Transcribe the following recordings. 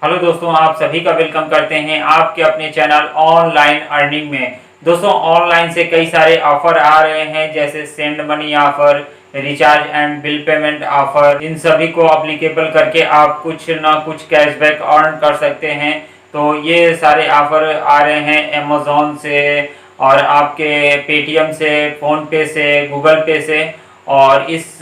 Hello दोस्तों, आप सभी का वेलकम करते हैं आपके अपने चैनल ऑनलाइन अर्निंग में। दोस्तों, ऑनलाइन से कई सारे ऑफर आ रहे हैं, जैसे send money offer, recharge and bill payment offer. इन सभी को अप्लीकेबल करके आप कुछ ना कुछ कैशबैक अर्न कर सकते हैं। तो ये सारे ऑफर आ रहे हैं अमेजोन से और आपके पेटीएम से, फ़ोन पे से, गूगल पे से। और इस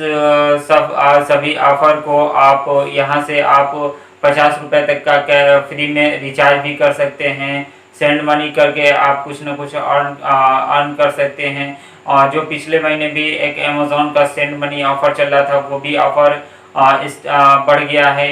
सभी ऑफर को आप यहाँ से आप 50 रुपये तक का फ्री में रिचार्ज भी कर सकते हैं। सेंड मनी करके आप कुछ न कुछ अर्न कर सकते हैं। और जो पिछले महीने भी एक अमेजोन का सेंड मनी ऑफर चल रहा था, वो भी ऑफर बढ़ गया है।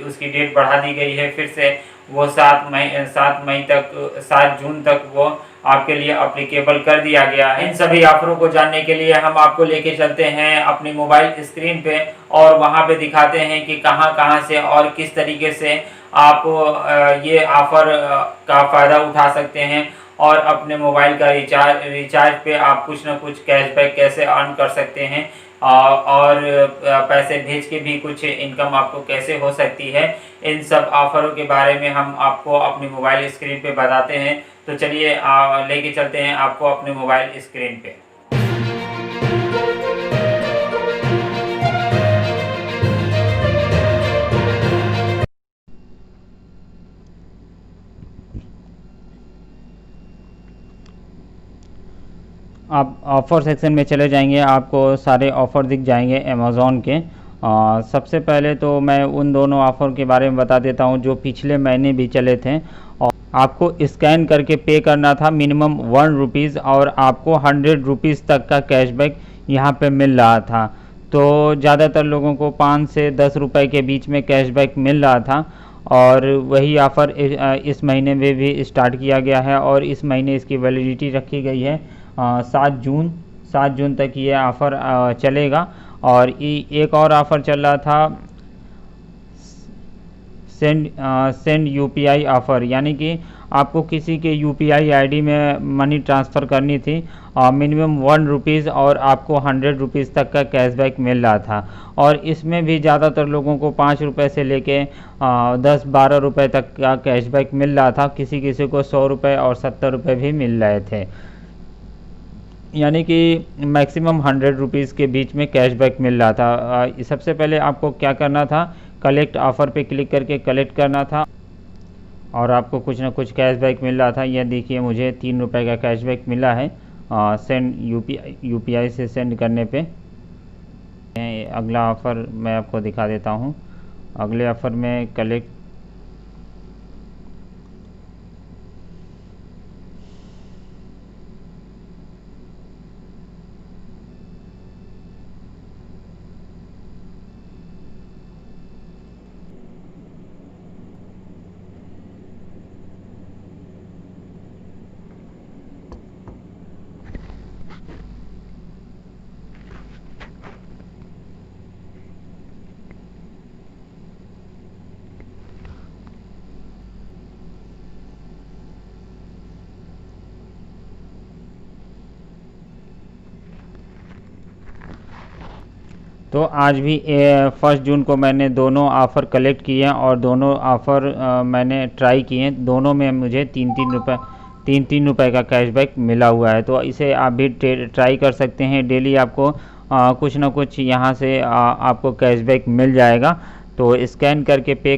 उसकी डेट बढ़ा दी गई है फिर से। वो 7 मई तक, 7 जून तक वो आपके लिए अप्लीकेबल कर दिया गया है। इन सभी ऑफरों को जानने के लिए हम आपको लेके चलते हैं अपनी मोबाइल स्क्रीन पे और वहां पे दिखाते हैं कि कहां कहां से और किस तरीके से आप ये ऑफर का फ़ायदा उठा सकते हैं और अपने मोबाइल का रिचार्ज पे आप कुछ ना कुछ कैशबैक कैसे अर्न कर सकते हैं। और पैसे भेज के भी कुछ इनकम आपको कैसे हो सकती है। इन सब ऑफरों के बारे में हम आपको अपनी मोबाइल स्क्रीन पे बताते हैं। तो चलिए लेके चलते हैं आपको अपने मोबाइल स्क्रीन पे। आप ऑफ़र सेक्शन में चले जाएंगे, आपको सारे ऑफ़र दिख जाएंगे अमेज़ॉन के। सबसे पहले तो मैं उन दोनों ऑफ़र के बारे में बता देता हूं जो पिछले महीने भी चले थे। और आपको स्कैन करके पे करना था मिनिमम ₹1 और आपको ₹100 तक का कैशबैक यहां पे मिल रहा था। तो ज़्यादातर लोगों को 5 से 10 रुपए के बीच में कैशबैक मिल रहा था। और वही ऑफ़र इस महीने में भी स्टार्ट किया गया है और इस महीने इसकी वैलिडिटी रखी गई है 7 जून तक ये ऑफ़र चलेगा। और एक और ऑफ़र चल रहा था सेंड यूपीआई ऑफ़र, यानी कि आपको किसी के यूपीआई आईडी में मनी ट्रांसफ़र करनी थी मिनिमम ₹1 और आपको ₹100 तक का कैशबैक मिल रहा था। और इसमें भी ज़्यादातर लोगों को ₹5 से लेके 10-12 रुपये तक का कैशबैक मिल रहा था। किसी किसी को ₹100 और ₹70 भी मिल रहे थे, यानी कि मैक्सिमम ₹100 के बीच में कैशबैक मिल रहा था। सबसे पहले आपको क्या करना था, कलेक्ट ऑफ़र पे क्लिक करके कलेक्ट करना था और आपको कुछ ना कुछ कैशबैक मिल रहा था। यह देखिए, मुझे ₹3 का कैशबैक मिला है सेंड यूपीआई से सेंड करने पे। अगला ऑफ़र मैं आपको दिखा देता हूँ। अगले ऑफ़र में कलेक्ट तो आज भी 1 जून को मैंने दोनों ऑफ़र कलेक्ट किए हैं और दोनों ऑफ़र मैंने ट्राई किए हैं। दोनों में मुझे तीन रुपये का कैशबैक मिला हुआ है। तो इसे आप भी ट्राई कर सकते हैं। डेली आपको कुछ ना कुछ यहाँ से आपको कैशबैक मिल जाएगा। तो स्कैन करके पे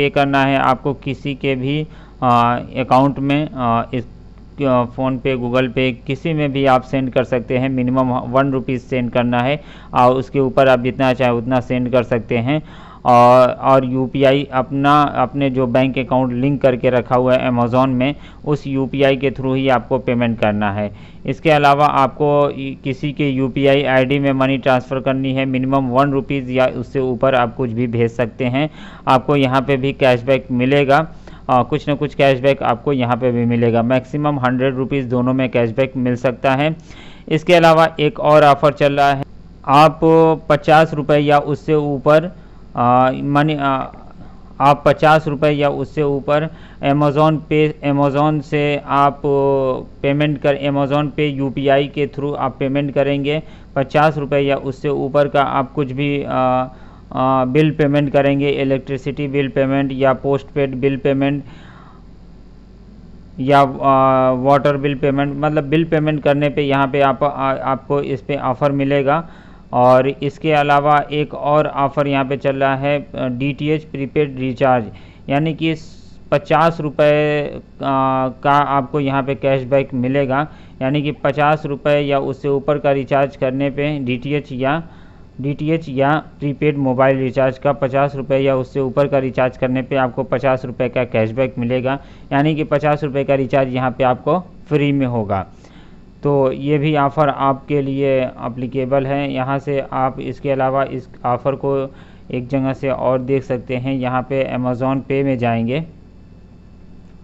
करना है आपको किसी के भी अकाउंट में। फ़ोन पे, गूगल पे, किसी में भी आप सेंड कर सकते हैं। मिनिमम ₹1 सेंड करना है और उसके ऊपर आप जितना चाहे उतना सेंड कर सकते हैं। और यूपीआई अपने जो बैंक अकाउंट लिंक करके रखा हुआ है अमेज़ॉन में, उस यूपीआई के थ्रू ही आपको पेमेंट करना है। इसके अलावा आपको किसी के यूपीआई आईडी में मनी ट्रांसफ़र करनी है मिनिमम ₹1 या उससे ऊपर आप कुछ भी भेज सकते हैं। आपको यहाँ पे भी कैशबैक मिलेगा। कुछ ना कुछ कैशबैक आपको यहाँ पे भी मिलेगा। मैक्सिमम ₹100 दोनों में कैशबैक मिल सकता है। इसके अलावा एक और ऑफ़र चल रहा है। आप ₹50 या उससे ऊपर आप ₹50 या उससे ऊपर अमेज़ॉन से आप अमेज़ॉन पे यूपीआई के थ्रू आप पेमेंट करेंगे। ₹50 या उससे ऊपर का आप कुछ भी बिल पेमेंट करेंगे, इलेक्ट्रिसिटी बिल पेमेंट या पोस्टपेड बिल पेमेंट या वाटर बिल पेमेंट, मतलब बिल पेमेंट करने पे यहाँ पे आपको इस पे ऑफ़र मिलेगा। और इसके अलावा एक और ऑफ़र यहाँ पे चल रहा है DTH प्रीपेड रिचार्ज, यानी कि 50 रुपये का आपको यहाँ पे कैशबैक मिलेगा। यानी कि 50 रुपये या उससे ऊपर का रिचार्ज करने पे DTH या प्रीपेड मोबाइल रिचार्ज का 50 रुपये या उससे ऊपर का रिचार्ज करने पे आपको 50 रुपये का कैशबैक मिलेगा। यानी कि 50 रुपये का रिचार्ज यहाँ पे आपको फ्री में होगा। तो ये भी ऑफ़र आपके लिए एप्लीकेबल है। यहाँ से आप इसके अलावा इस ऑफ़र को एक जगह से और देख सकते हैं। यहाँ पे अमेज़ॉन पे में जाएंगे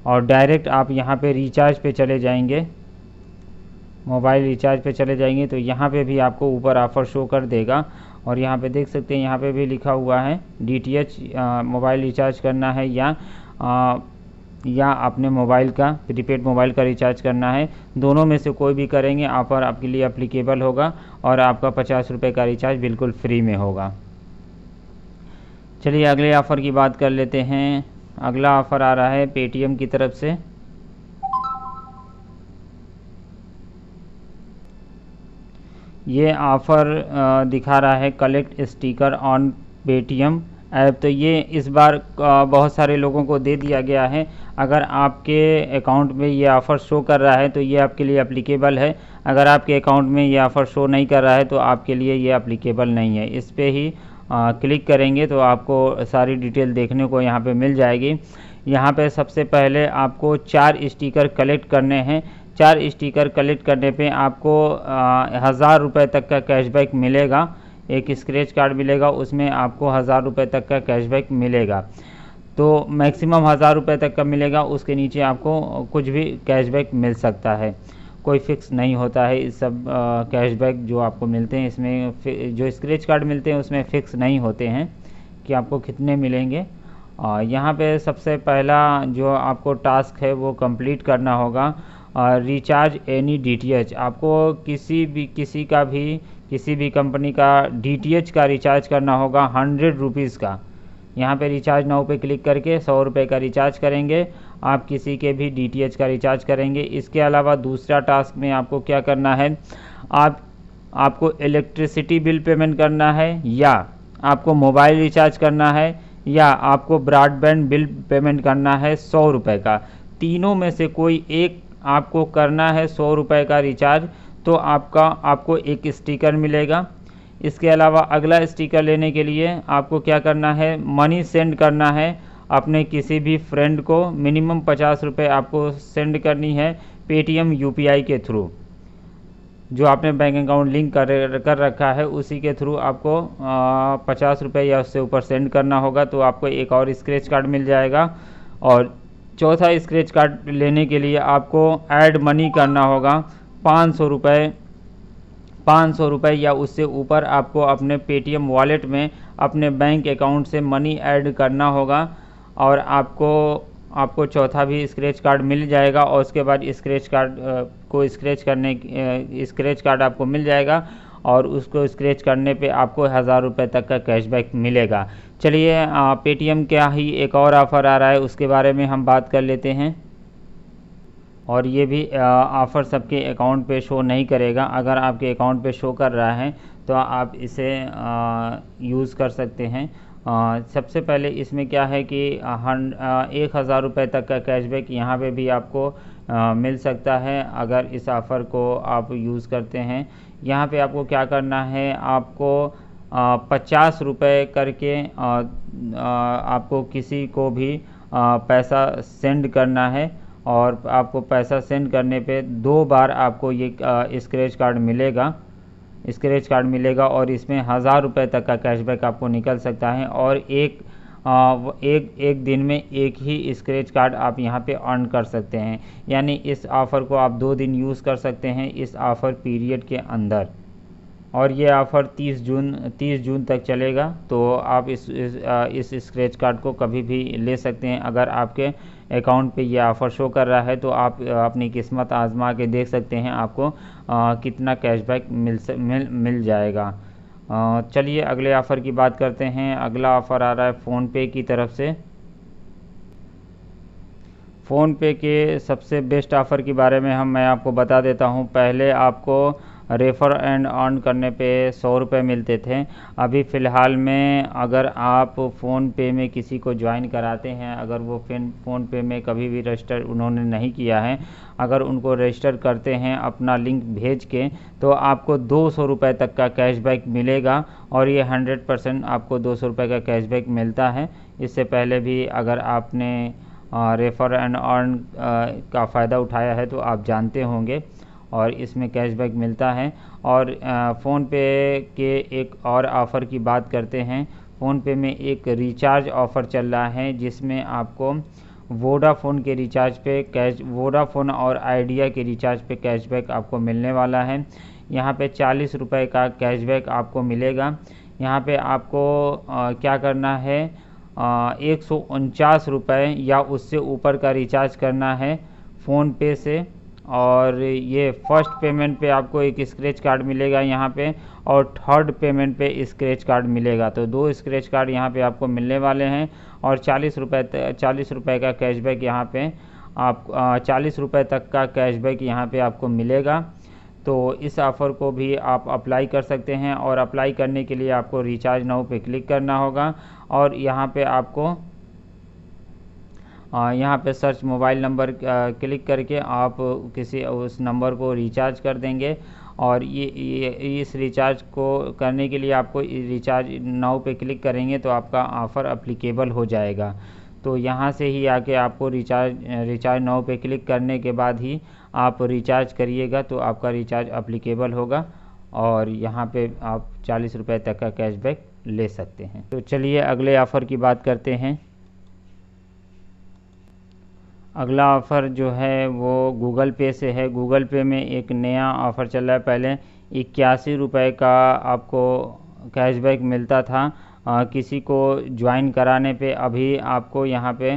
और डायरेक्ट आप यहाँ पे रिचार्ज पे चले जाएंगे, मोबाइल रिचार्ज पे चले जाएंगे तो यहाँ पे भी आपको ऊपर ऑफ़र शो कर देगा। और यहाँ पे देख सकते हैं, यहाँ पे भी लिखा हुआ है DTH मोबाइल रिचार्ज करना है या अपने मोबाइल का प्रीपेड मोबाइल का रिचार्ज करना है। दोनों में से कोई भी करेंगे ऑफ़र आपके लिए एप्लीकेबल होगा और आपका 50 रुपये का रिचार्ज बिल्कुल फ्री में होगा। चलिए अगले ऑफ़र की बात कर लेते हैं। अगला ऑफ़र आ रहा है पेटीएम की तरफ से। ये ऑफ़र दिखा रहा है collect sticker on Paytm app. तो ये इस बार बहुत सारे लोगों को दे दिया गया है। अगर आपके अकाउंट में ये ऑफ़र शो कर रहा है तो ये आपके लिए एप्लीकेबल है। अगर आपके अकाउंट में ये ऑफ़र शो नहीं कर रहा है तो आपके लिए ये एप्लीकेबल नहीं है। इस पर ही क्लिक करेंगे तो आपको सारी डिटेल देखने को यहाँ पे मिल जाएगी। यहाँ पे सबसे पहले आपको 4 स्टिकर कलेक्ट करने हैं। 4 स्टिकर कलेक्ट करने पे आपको 1000 रुपये तक का कैशबैक मिलेगा। एक स्क्रैच कार्ड मिलेगा, उसमें आपको 1000 रुपये तक का कैशबैक मिलेगा। तो मैक्सिमम 1000 रुपये तक का मिलेगा, उसके नीचे आपको कुछ भी कैशबैक मिल सकता है। कोई फिक्स नहीं होता है इस सब कैशबैक जो आपको मिलते हैं। इसमें जो स्क्रैच कार्ड मिलते हैं उसमें फ़िक्स नहीं होते हैं कि आपको कितने मिलेंगे। यहाँ पे सबसे पहला जो आपको टास्क है वो कंप्लीट करना होगा। रिचार्ज एनी DTH, आपको किसी भी कंपनी का DTH का रिचार्ज करना होगा 100 रुपीज़ का। यहाँ पे रिचार्ज नाउ पे क्लिक करके 100 रुपये का रिचार्ज करेंगे। आप किसी के भी DTH का रिचार्ज करेंगे। इसके अलावा दूसरा टास्क में आपको क्या करना है, आपको इलेक्ट्रिसिटी बिल पेमेंट करना है, या आपको मोबाइल रिचार्ज करना है, या आपको ब्रॉडबैंड बिल पेमेंट करना है 100 रुपये का। तीनों में से कोई एक आपको करना है 100 रुपये का रिचार्ज, तो आपको एक स्टिकर मिलेगा। इसके अलावा अगला स्टिकर लेने के लिए आपको क्या करना है, मनी सेंड करना है अपने किसी भी फ्रेंड को। मिनिमम 50 रुपये आपको सेंड करनी है पेटीएम UPI के थ्रू। जो आपने बैंक अकाउंट लिंक कर रखा है उसी के थ्रू आपको 50 रुपये या उससे ऊपर सेंड करना होगा। तो आपको एक और स्क्रैच कार्ड मिल जाएगा। और चौथा स्क्रैच कार्ड लेने के लिए आपको ऐड मनी करना होगा 500 रुपये या उससे ऊपर आपको अपने पेटीएम वॉलेट में अपने बैंक अकाउंट से मनी ऐड करना होगा। और आपको चौथा भी स्क्रैच कार्ड मिल जाएगा। और उसके बाद स्क्रैच कार्ड आपको मिल जाएगा और उसको स्क्रैच करने पे आपको 1000 रुपये तक का कैशबैक मिलेगा। चलिए पेटीएम का ही एक और ऑफ़र आ रहा है, उसके बारे में हम बात कर लेते हैं। और ये भी ऑफ़र सबके अकाउंट पे शो नहीं करेगा। अगर आपके अकाउंट पे शो कर रहा है तो आप इसे यूज़ कर सकते हैं। सबसे पहले इसमें क्या है कि 1000 रुपये तक का कैशबैक यहाँ पे भी आपको मिल सकता है अगर इस ऑफ़र को आप यूज़ करते हैं। यहाँ पे आपको क्या करना है, आपको 50 रुपये करके आपको किसी को भी पैसा सेंड करना है। और आपको पैसा सेंड करने पे 2 बार आपको ये स्क्रैच कार्ड मिलेगा और इसमें 1000 रुपये तक का कैशबैक आपको निकल सकता है। और एक दिन में एक ही स्क्रैच कार्ड आप यहाँ पे अर्न कर सकते हैं। यानी इस ऑफ़र को आप 2 दिन यूज़ कर सकते हैं इस ऑफ़र पीरियड के अंदर। और ये ऑफ़र 30 जून तक चलेगा। तो आप इस स्क्रैच कार्ड को कभी भी ले सकते हैं। अगर आपके अकाउंट पे ये ऑफ़र शो कर रहा है तो आप अपनी किस्मत आजमा के देख सकते हैं आपको कितना कैशबैक मिल जाएगा। चलिए अगले ऑफ़र की बात करते हैं। अगला ऑफ़र आ रहा है फ़ोनपे की तरफ से। फ़ोनपे के सबसे बेस्ट ऑफ़र के बारे में मैं आपको बता देता हूं। पहले आपको रेफ़र एंड अर्न करने पे 100 रुपये मिलते थे। अभी फ़िलहाल में अगर आप फ़ोनपे में किसी को ज्वाइन कराते हैं, अगर वो फ़ोनपे में कभी भी रजिस्टर उन्होंने नहीं किया है, अगर उनको रजिस्टर करते हैं अपना लिंक भेज के, तो आपको 200 रुपये तक का कैशबैक मिलेगा। और ये 100% आपको 200 रुपये का कैशबैक मिलता है। इससे पहले भी अगर आपने रेफ़र एंड अर्न का फ़ायदा उठाया है तो आप जानते होंगे, और इसमें कैशबैक मिलता है। और फ़ोनपे के एक और ऑफ़र की बात करते हैं। फ़ोनपे में एक रिचार्ज ऑफ़र चल रहा है जिसमें आपको वोडाफ़ोन के रिचार्ज पे वोडाफ़ोन और आइडिया के रिचार्ज पे कैशबैक आपको मिलने वाला है। यहाँ पे 40 रुपये का कैशबैक आपको मिलेगा। यहाँ पे आपको क्या करना है, 149 रुपये या उससे ऊपर का रिचार्ज करना है फ़ोनपे से। और ये फर्स्ट पेमेंट पे आपको एक स्क्रैच कार्ड मिलेगा यहाँ पे, और थर्ड पेमेंट पे स्क्रैच कार्ड मिलेगा। तो 2 स्क्रैच कार्ड यहाँ पे आपको मिलने वाले हैं। और 40 रुपये का कैशबैक यहाँ पे आप 40 रुपये तक का कैशबैक यहाँ पे आपको मिलेगा। तो इस ऑफ़र को भी आप अप्लाई कर सकते हैं। और अप्लाई करने के लिए आपको रिचार्ज नाउ पे क्लिक करना होगा, और यहाँ पे आपको यहाँ पे सर्च मोबाइल नंबर क्लिक करके आप किसी उस नंबर को रिचार्ज कर देंगे। और ये इस रिचार्ज को करने के लिए आपको रिचार्ज नाउ पे क्लिक करेंगे तो आपका ऑफ़र अप्लीकेबल हो जाएगा। तो यहाँ से ही आके आपको रिचार्ज नाउ पे क्लिक करने के बाद ही आप रिचार्ज करिएगा तो आपका रिचार्ज अप्लीकेबल होगा, और यहाँ पे आप 40 रुपये तक का कैशबैक ले सकते हैं। तो चलिए अगले ऑफ़र की बात करते हैं। अगला ऑफ़र जो है वो गूगल पे से है। गूगल पे में एक नया ऑफ़र चल रहा है। पहले 81 रुपये का आपको कैशबैक मिलता था किसी को ज्वाइन कराने पे। अभी आपको यहाँ पे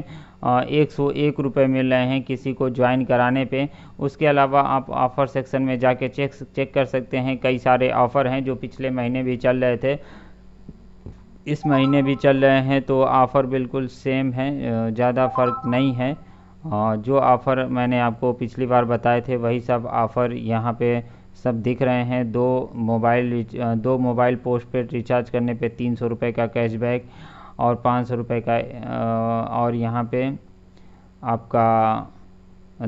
101 रुपये मिल रहे हैं किसी को ज्वाइन कराने पे। उसके अलावा आप ऑफ़र सेक्शन में जाके चेक कर सकते हैं। कई सारे ऑफ़र हैं जो पिछले महीने भी चल रहे थे, इस महीने भी चल रहे हैं। तो ऑफ़र बिल्कुल सेम है, ज़्यादा फ़र्क नहीं है। जो ऑफ़र मैंने आपको पिछली बार बताए थे वही सब ऑफ़र यहाँ पे सब दिख रहे हैं। दो मोबाइल पोस्टपेड रिचार्ज करने पे 300 रुपये का कैशबैक, और 500 रुपये का और यहाँ पे आपका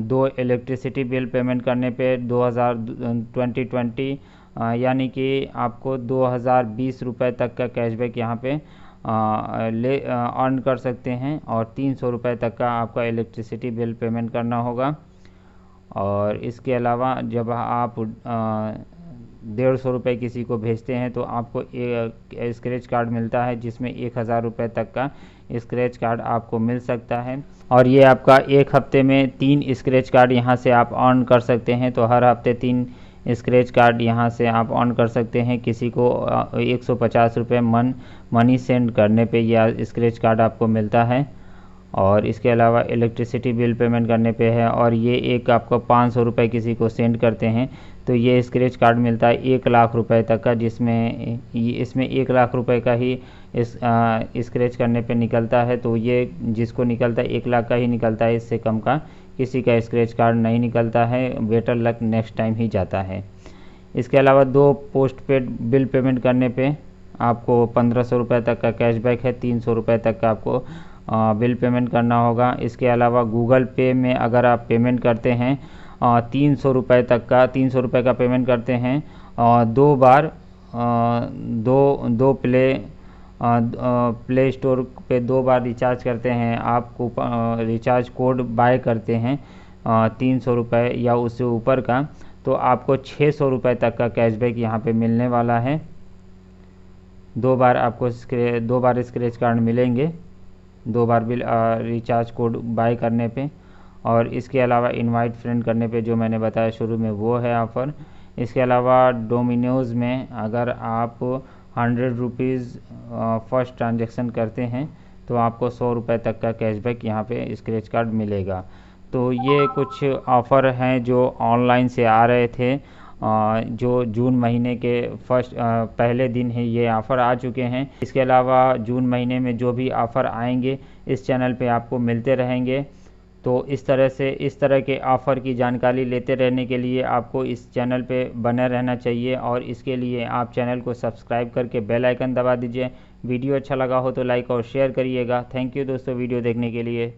2 इलेक्ट्रिसिटी बिल पेमेंट करने पे 2020 यानी कि आपको 2020 रुपये तक का कैशबैक यहाँ पे अर्न कर सकते हैं। और 300 रुपये तक का आपका इलेक्ट्रिसिटी बिल पेमेंट करना होगा। और इसके अलावा जब आप 150 रुपये किसी को भेजते हैं तो आपको एक स्क्रैच कार्ड मिलता है जिसमें 1000 रुपये तक का स्क्रैच कार्ड आपको मिल सकता है। और ये आपका एक हफ्ते में 3 स्क्रैच कार्ड यहाँ से आप अर्न कर सकते हैं। तो हर हफ्ते 3 स्क्रैच कार्ड यहाँ से आप अर्न कर सकते हैं। किसी को 150 रुपये मनी सेंड करने पे यह स्क्रैच कार्ड आपको मिलता है। और इसके अलावा इलेक्ट्रिसिटी बिल पेमेंट करने पे है। और ये एक आपको 500 रुपये किसी को सेंड करते हैं तो ये स्क्रैच कार्ड मिलता है 1 लाख रुपए तक का, जिसमें इसमें 1 लाख रुपए का ही स्क्रैच करने पे निकलता है। तो ये जिसको निकलता है 1 लाख का ही निकलता है, इससे कम का किसी का स्क्रैच कार्ड नहीं निकलता है। बेटर लक नेक्स्ट टाइम ही जाता है। इसके अलावा 2 पोस्टपेड बिल पेमेंट करने पे आपको 1500 रुपये तक का कैशबैक है। 300 रुपये तक का आपको बिल पेमेंट करना होगा। इसके अलावा गूगल पे में अगर आप पेमेंट करते हैं 300 रुपये तक का 300 रुपये का पेमेंट करते हैं, 2 बार प्ले स्टोर पे 2 बार रिचार्ज करते हैं, आपको रिचार्ज कोड बाय करते हैं 300 रुपये या उससे ऊपर का, तो आपको 600 रुपये तक का कैशबैक यहाँ पे मिलने वाला है। 2 बार आपको 2 बार स्क्रैच कार्ड मिलेंगे, 2 बार बिल रिचार्ज कोड बाय करने पे। और इसके अलावा इनवाइट फ्रेंड करने पे जो मैंने बताया शुरू में वो है ऑफ़र। इसके अलावा डोमिनोज़ में अगर आप 100 रुपीज़ फर्स्ट ट्रांजैक्शन करते हैं तो आपको 100 रुपये तक का कैशबैक यहाँ पे स्क्रैच कार्ड मिलेगा। तो ये कुछ ऑफ़र हैं जो ऑनलाइन से आ रहे थे। जो जून महीने के पहले दिन है ये ऑफ़र आ चुके हैं। इसके अलावा जून महीने में जो भी ऑफ़र आएंगे इस चैनल पे आपको मिलते रहेंगे। तो इस तरह के ऑफ़र की जानकारी लेते रहने के लिए आपको इस चैनल पे बने रहना चाहिए और इसके लिए आप चैनल को सब्सक्राइब करके बेल आइकन दबा दीजिए। वीडियो अच्छा लगा हो तो लाइक और शेयर करिएगा। थैंक यू दोस्तों वीडियो देखने के लिए।